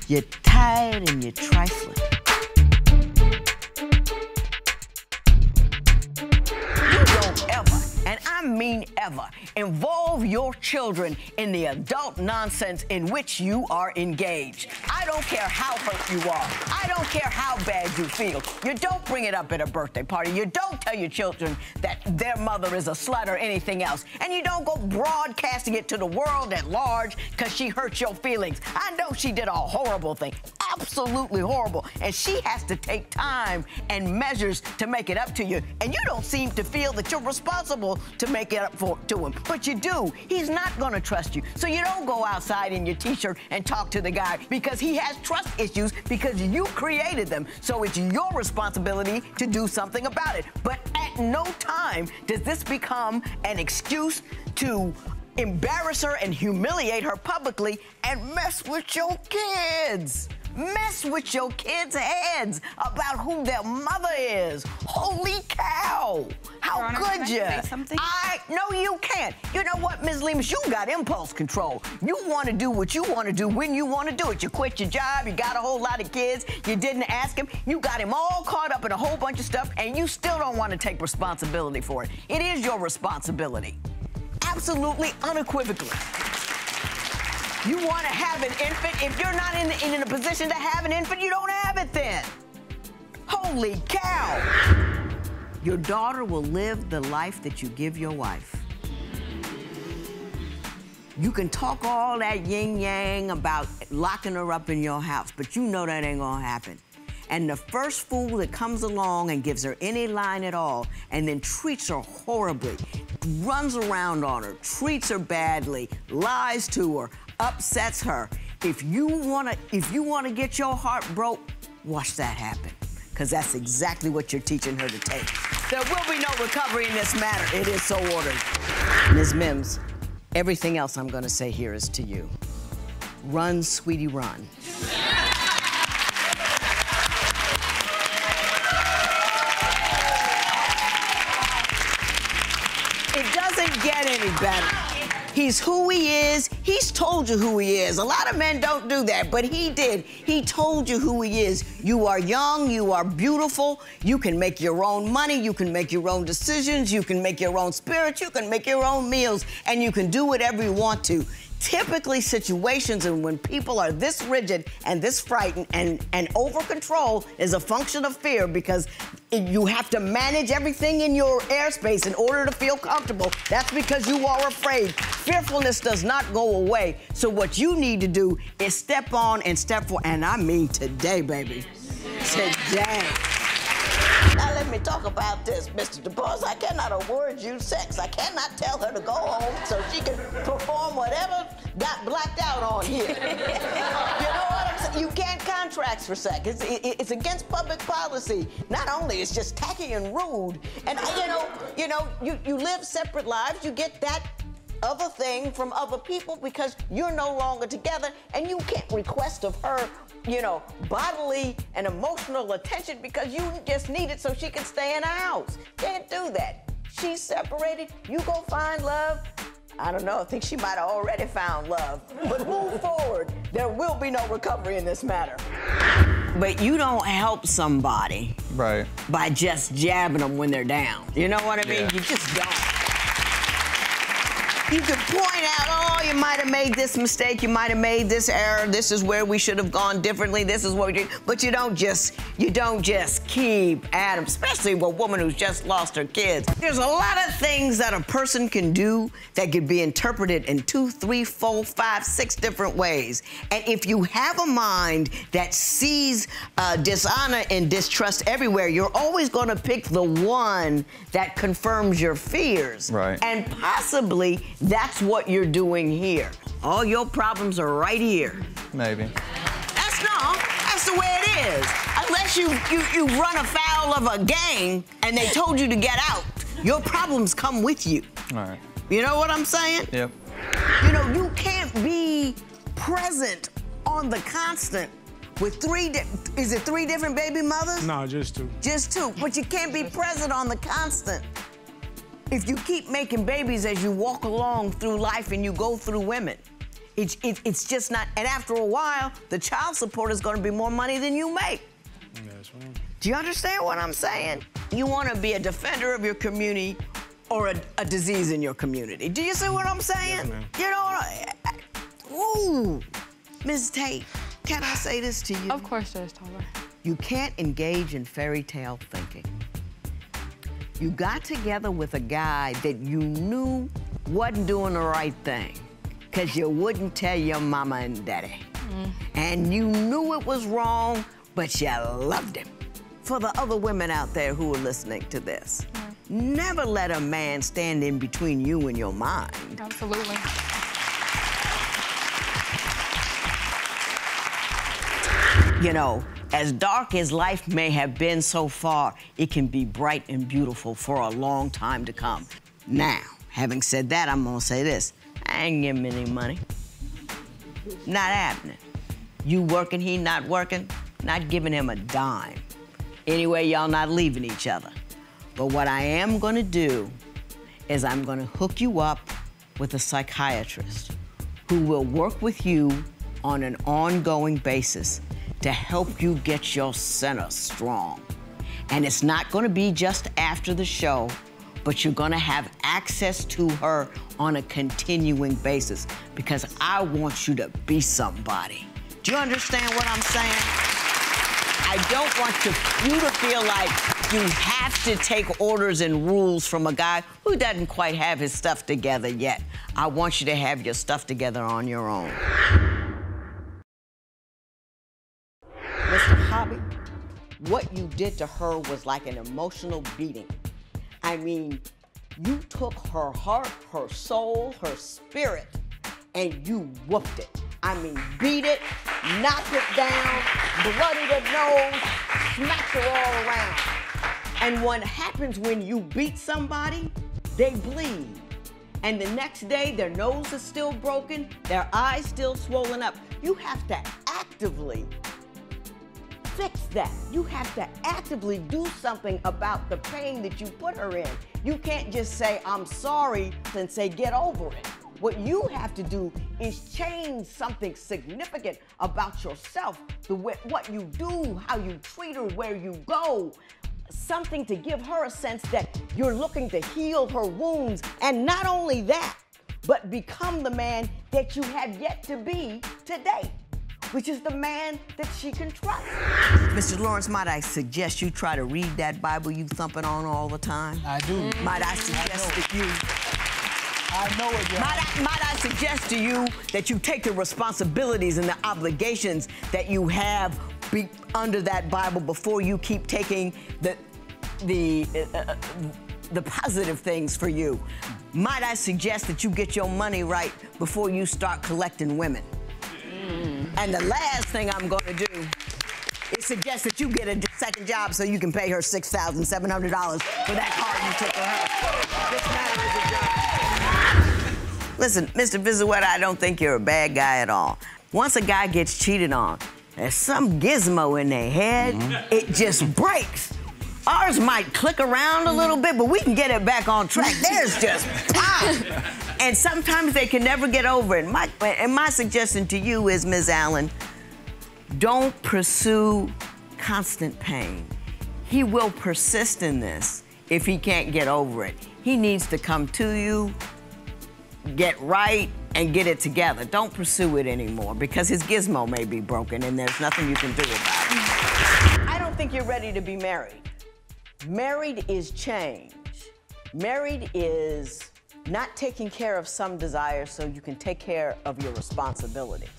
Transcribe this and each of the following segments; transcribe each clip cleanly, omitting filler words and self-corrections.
You're tired and you're trifling. You don't ever, and I mean ever, involve your children in the adult nonsense in which you are engaged. I don't care how hurt you are. I don't care how bad you feel. You don't bring it up at a birthday party. You don't tell your children that their mother is a slut or anything else. And you don't go broadcasting it to the world at large because she hurt your feelings. I know she did a horrible thing, absolutely horrible. And she has to take time and measures to make it up to you. And you don't seem to feel that you're responsible to make it up to him. But you do. He's not going to trust you. So you don't go outside in your T-shirt and talk to the guy because he has trust issues because you created them. So it's your responsibility to do something about it. But at no time does this become an excuse to embarrass her and humiliate her publicly and mess with your kids. Mess with your kids' heads about who their mother is. Holy cow! How could you? No, you can't. You know what, Ms. Lemus? You got impulse control. You want to do what you want to do when you want to do it. You quit your job. You got a whole lot of kids. You didn't ask him. You got him all caught up in a whole bunch of stuff, and you still don't want to take responsibility for it. It is your responsibility. Absolutely, unequivocally. You want to have an infant. If you're not in a position to have an infant, you don't have it then. Holy cow. Your daughter will live the life that you give your wife. You can talk all that yin-yang about locking her up in your house, but you know that ain't gonna happen. And the first fool that comes along and gives her any line at all and then treats her horribly, runs around on her, treats her badly, lies to her, upsets her. If you wanna get your heart broke, watch that happen. Because that's exactly what you're teaching her to take. There will be no recovery in this matter. It is so ordered. Ms. Mims, everything else I'm gonna say here is to you. Run, sweetie, run. It doesn't get any better. He's who he is. He's told you who he is. A lot of men don't do that, but he did. He told you who he is. You are young, you are beautiful, you can make your own money, you can make your own decisions, you can make your own spirit, you can make your own meals, and you can do whatever you want to. Typically situations and when people are this rigid and this frightened and over control is a function of fear because you have to manage everything in your airspace in order to feel comfortable. That's because you are afraid. Fearfulness does not go away. So what you need to do is step on and step forward. And I mean today, baby. Today. Now let me talk about this, Mr. DuBois. I cannot award you sex. I cannot tell her to go home so she can perform whatever got blacked out on here. You know what I'm saying? You can't contract for sex. It's against public policy. Not only, it's just tacky and rude. And you live separate lives. You get that other thing from other people because you're no longer together and you can't request of her bodily and emotional attention because you just need it so she can stay in the house. Can't do that. She's separated. You go find love. I don't know. I think she might have already found love. But move forward. There will be no recovery in this matter. But you don't help somebody by just jabbing them when they're down. You know what I mean? You just don't. You can point out, oh, you might have made this mistake, you might have made this error, this is where we should have gone differently, this is what we did. But you don't just keep at them, especially a woman who's just lost her kids. There's a lot of things that a person can do that could be interpreted in 2, 3, 4, 5, 6 different ways. And if you have a mind that sees dishonor and distrust everywhere, you're always gonna pick the one that confirms your fears. Right. And possibly that's what you're doing here. All your problems are right here. Maybe. That's the way it is. Unless you run afoul of a gang and they told you to get out, your problems come with you. All right. You know what I'm saying? Yep. You can't be present on the constant with is it 3 different baby mothers? No, just 2. Just 2, but you can't be present on the constant. If you keep making babies as you walk along through life and you go through women, It's just not, and after a while, the child support is gonna be more money than you make. That's right. Do you understand what I'm saying? You wanna be a defender of your community or a disease in your community. Do you see what I'm saying? Yes, you know, ooh, Ms. Tate, can I say this to you? Of course, Judge Toller. You can't engage in fairy tale thinking. You got together with a guy that you knew wasn't doing the right thing, because you wouldn't tell your mama and daddy. And you knew it was wrong, but you loved him. For the other women out there who are listening to this, never let a man stand in between you and your mind. Absolutely. You know, as dark as life may have been so far, it can be bright and beautiful for a long time to come. Now, having said that, I'm gonna say this. I ain't giving him any money. Not happening. You working, he not working, not giving him a dime. Anyway, y'all not leaving each other. But what I am gonna do is I'm gonna hook you up with a psychiatrist who will work with you on an ongoing basis to help you get your center strong. And it's not gonna be just after the show, but you're gonna have access to her on a continuing basis, because I want you to be somebody. Do you understand what I'm saying? I don't want you to feel like you have to take orders and rules from a guy who doesn't quite have his stuff together yet. I want you to have your stuff together on your own. Mr. Hobby, what you did to her was like an emotional beating. I mean, you took her heart, her soul, her spirit, and you whooped it. I mean, beat it, knocked it down, bloodied her nose, smacked her all around. And what happens when you beat somebody, they bleed. And the next day, their nose is still broken, their eyes still swollen up. You have to actively fix that. You have to actively do something about the pain that you put her in. You can't just say, I'm sorry, and say, get over it. What you have to do is change something significant about yourself, what you do, how you treat her, where you go. Something to give her a sense that you're looking to heal her wounds. And not only that, but become the man that you have yet to be today, which is the man that she can trust. Mr. Lawrence, might I suggest you try to read that Bible you thumping on all the time? I do. Might I suggest that you... I know it, yeah. Might I suggest to you that you take the responsibilities and the obligations that you have under that Bible before you keep taking the positive things for you. Might I suggest that you get your money right before you start collecting women? And the last thing I'm going to do is suggest that you get a second job so you can pay her $6,700 for that car you took for her. This matter is a job. Listen, Mr. Vizuetta, I don't think you're a bad guy at all. Once a guy gets cheated on, there's some gizmo in their head, it just breaks. Ours might click around a little bit, but we can get it back on track. There's just pop. And sometimes they can never get over it. My suggestion to you is, Ms. Allen, don't pursue constant pain. He will persist in this if he can't get over it. He needs to come to you, get right, and get it together. Don't pursue it anymore, because his gizmo may be broken and there's nothing you can do about it. I don't think you're ready to be married. Married is change. Married is not taking care of some desires so you can take care of your responsibilities.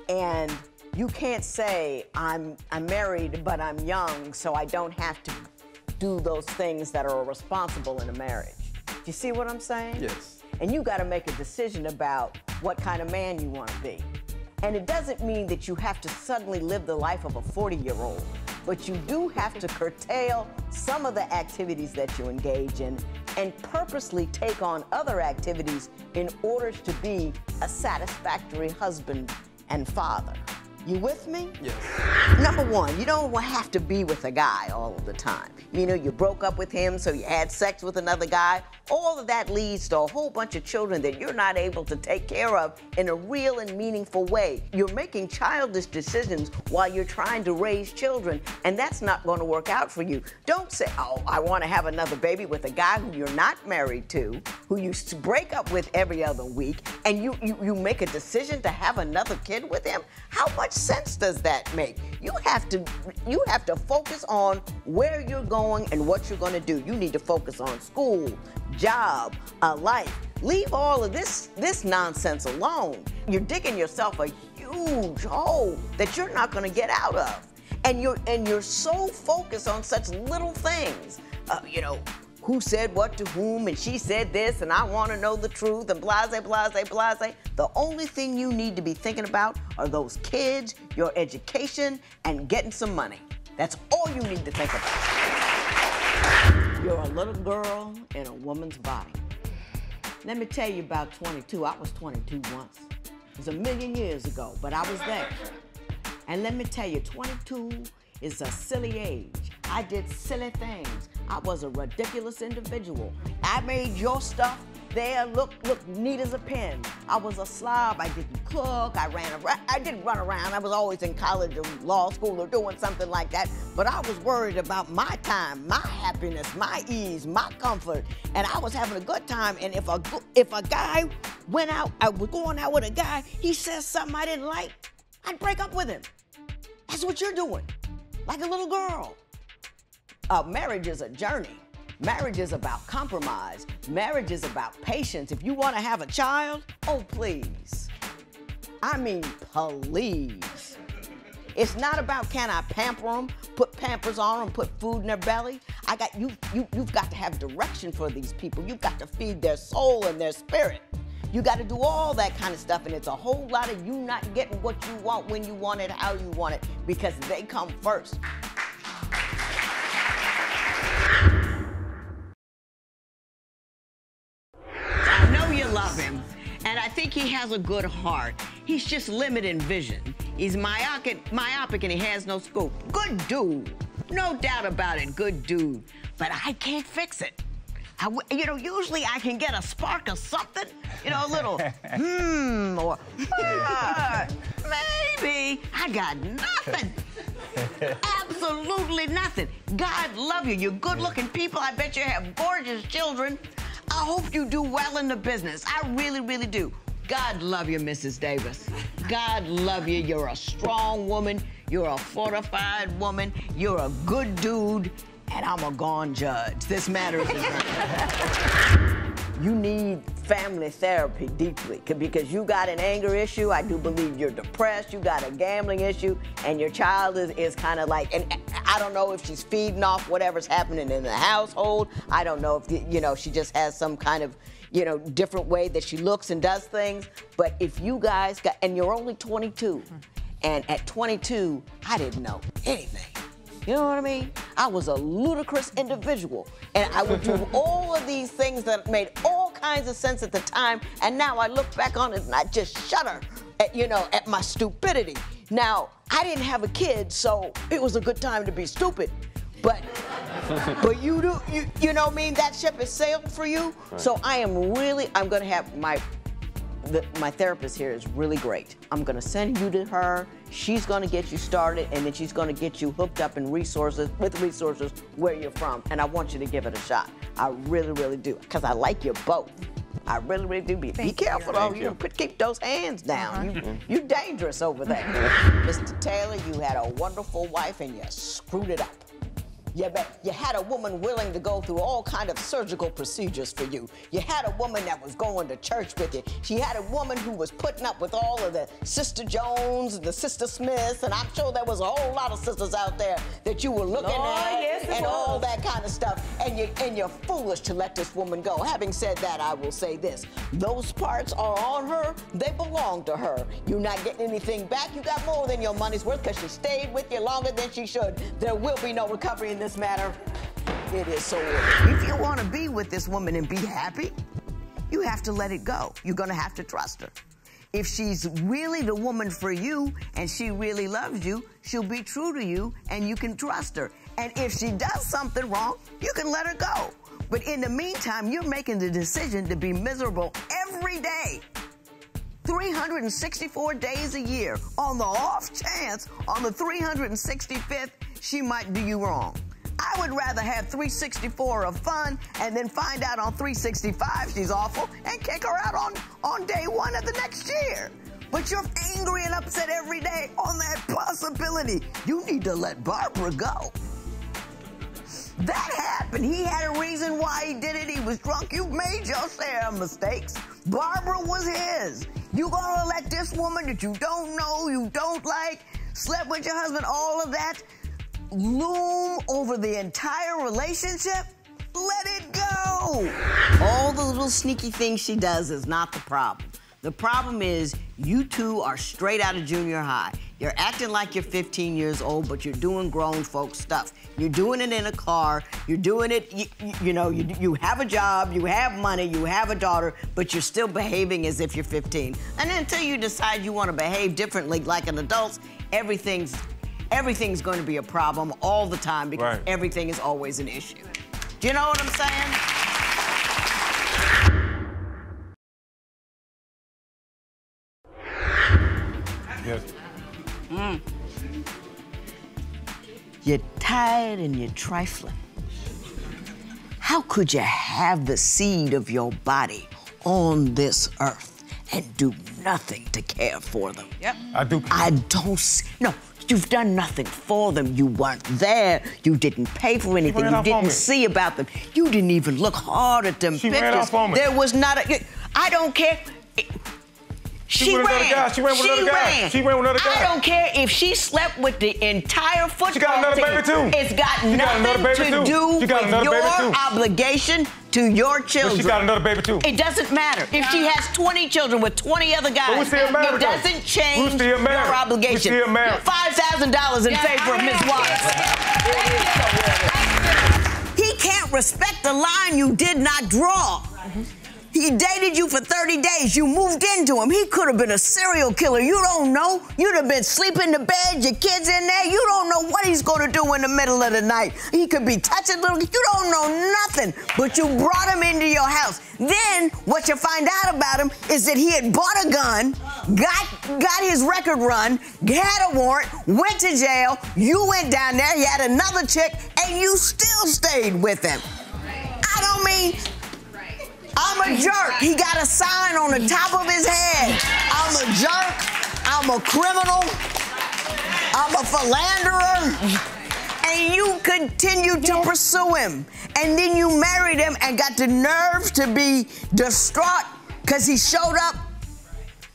And you can't say, I'm married, but I'm young, so I don't have to do those things that are responsible in a marriage. Do you see what I'm saying? Yes. And you gotta make a decision about what kind of man you wanna be. And it doesn't mean that you have to suddenly live the life of a 40-year-old, but you do have to curtail some of the activities that you engage in and purposely take on other activities in order to be a satisfactory husband and father. You with me? Yes. Number one, you don't have to be with a guy all of the time. You know, you broke up with him, so you had sex with another guy. All of that leads to a whole bunch of children that you're not able to take care of in a real and meaningful way. You're making childish decisions while you're trying to raise children, and that's not going to work out for you. Don't say, oh, I want to have another baby with a guy who you're not married to, who you break up with every other week, and you make a decision to have another kid with him. How much sense does that make? You have to focus on where you're going and what you're going to do. You need to focus on school, job, life. Leave all of this nonsense alone. You're digging yourself a huge hole that you're not going to get out of. And you're so focused on such little things. You know, who said what to whom, and she said this, and I want to know the truth, and blase, blase, blase. The only thing you need to be thinking about are those kids, your education, and getting some money. That's all you need to think about. You're a little girl in a woman's body. Let me tell you about 22. I was 22 once. It was a million years ago, but I was there. And let me tell you, 22 is a silly age. I did silly things. I was a ridiculous individual. I made your stuff there look neat as a pin. I was a slob. I didn't cook. I didn't run around. I was always in college or law school or doing something like that. But I was worried about my time, my happiness, my ease, my comfort. And I was having a good time. And if a guy went out, I was going out with a guy, he says something I didn't like, I'd break up with him. That's what you're doing, like a little girl. Marriage is a journey. Marriage is about compromise. Marriage is about patience. If you want to have a child, oh, please. I mean, please. It's not about can I pamper them, put Pampers on them, put food in their belly. You've got to have direction for these people. You've got to feed their soul and their spirit. You got to do all that kind of stuff, and it's a whole lot of you not getting what you want, when you want it, how you want it, because they come first. I know you love him, and I think he has a good heart. He's just limited in vision. He's myopic and he has no scope. Good dude, no doubt about it, good dude. But I can't fix it. You know, usually I can get a spark of something, you know, a little or maybe. I got nothing. Absolutely nothing. God love you. You're good-looking people. I bet you have gorgeous children. I hope you do well in the business. I really, really do. God love you, Mrs. Davis. God love you. You're a strong woman. You're a fortified woman. You're a good dude. And I'm a gone judge. This matter is You need family therapy deeply, because you got an anger issue. I do believe you're depressed. You got a gambling issue, and your child is kind of like, and I don't know if she's feeding off whatever's happening in the household. I don't know if, you know, she just has some kind of, you know, different way that she looks and does things. But if you guys got, and you're only 22, and at 22, I didn't know anything. You know what I mean? I was a ludicrous individual, and I would do all of these things that made all kinds of sense at the time, and now I look back on it and I just shudder at, you know, at my stupidity. Now, I didn't have a kid, so it was a good time to be stupid, but you know what I mean? That ship has sailed for you, so I'm gonna have my therapist here is really great. I'm gonna send you to her. She's gonna get you started, and then she's gonna get you hooked up in resources where you're from. And I want you to give it a shot. I really, really do, because I like you both. I really, really do. Be careful, though. You keep those hands down. You're dangerous over there. Mr. Taylor, you had a wonderful wife, and you screwed it up. You had a woman willing to go through all kind of surgical procedures for you. You had a woman that was going to church with you. She had a woman who was putting up with all of the Sister Jones and the Sister Smiths, and I'm sure there was a whole lot of sisters out there that you were looking at, and all that kind of stuff. And you're foolish to let this woman go. Having said that, I will say this. Those parts are on her. They belong to her. You're not getting anything back. You got more than your money's worth, because she stayed with you longer than she should. There will be no recovery in this matter. It is so weird. If you want to be with this woman and be happy, you have to let it go. You're going to have to trust her. If she's really the woman for you and she really loves you, she'll be true to you and you can trust her. And if she does something wrong, you can let her go. But in the meantime, you're making the decision to be miserable every day. 364 days a year. On the off chance, on the 365th, she might do you wrong. I would rather have 364 of fun and then find out on 365 she's awful and kick her out on day one of the next year. But you're angry and upset every day on that possibility. You need to let Barbara go. That happened. He had a reason why he did it. He was drunk. You've made your share of mistakes. Barbara was his. You gonna let this woman that you don't know, you don't like, slept with your husband, all of that, loom over the entire relationship? Let it go. All the little sneaky things she does is not the problem. The problem is you two are straight out of junior high. You're acting like you're 15 years old, but you're doing grown folk stuff. You're doing it in a car. You're doing it, you have a job, you have money, you have a daughter, but you're still behaving as if you're 15. And until you decide you want to behave differently like an adult, everything's going to be a problem all the time because everything is always an issue. Do you know what I'm saying? Yes. You're tired and you're trifling. How could you have the seed of your body on this earth and do nothing to care for them? Yep. I do. No, you've done nothing for them. You weren't there. You didn't pay for anything. You didn't see about them. You didn't even look hard at them pictures. Ran off on me. There was not a... I don't care. She ran with another guy. She ran with another guy. I don't care if she slept with the entire football team. She got another baby too. It's got nothing to do with your obligation to your children. But she got another baby too. It doesn't matter. If she has 20 children with 20 other guys, it doesn't change your obligation. We still married. $5,000 in favor of Ms. Watts. He can't respect the line you did not draw. He dated you for 30 days. You moved into him. He could have been a serial killer. You don't know. You'd have been sleeping in the bed, your kids in there. You don't know what he's going to do in the middle of the night. He could be touching little... You don't know nothing, but you brought him into your house. Then what you find out about him is that he had bought a gun, got his record run, had a warrant, went to jail. You went down there, he had another chick, and you still stayed with him. I don't mean... I'm a jerk. He got a sign on the top of his head. I'm a jerk. I'm a criminal. I'm a philanderer. And you continued to pursue him. And then you married him and got the nerve to be distraught because he showed up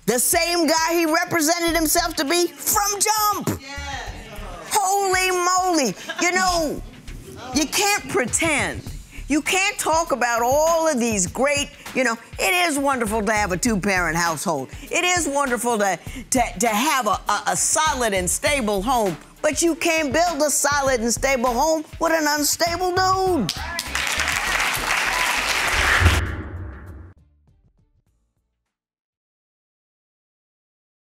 the same guy he represented himself to be from jump. Holy moly. You know, you can't pretend. You can't talk about all of these great, it is wonderful to have a two-parent household. It is wonderful to have a solid and stable home, but you can't build a solid and stable home with an unstable dude.